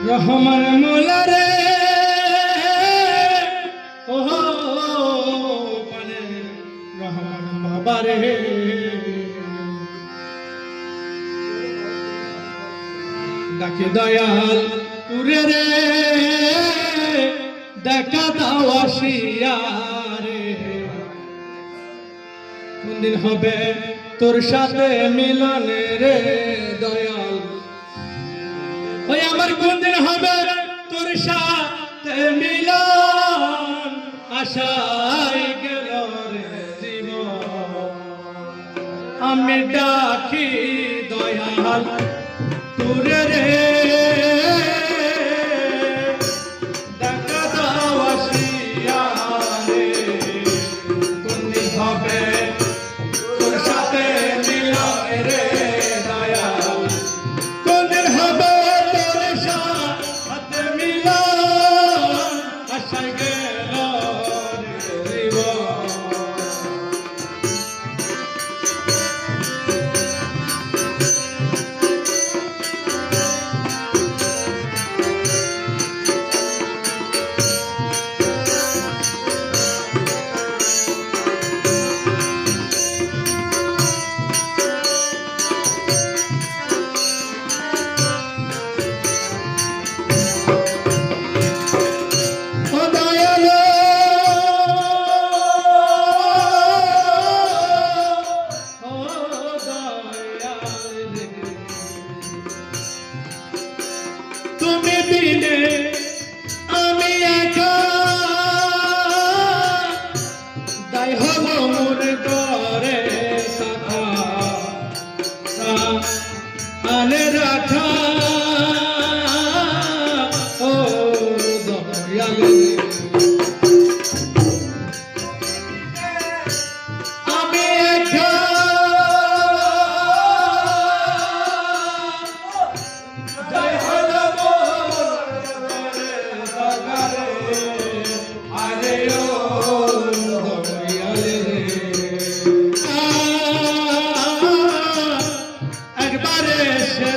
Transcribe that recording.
রহমান মোলা রে ওহো মানে রহমান বাবা রে ডাকে দয়াল তুরে রে দেখা দাও আসিয়া রে কোনদিন হবে তোর সাথে মিলন রে দয়াল ওই আমার কোনদিন হবে তোর সাথে মিলন আশায় গেল রে জীবন আমি ডাকি দয়াল তুরে রে দেখা দাও আসিয়া রে কোনদিন হবে তোর সাথে মিলন রে দয়াল কোনদিন হবে তোর সাথে মিলন আশায় গেল রে জীবন তুমি বিনে আমি একা দায় হলো মোর ঘরে থাকা আনে রাখা ও দয়াল আমি একা দায় হলো আরে ও দয়াল রে একবারে সে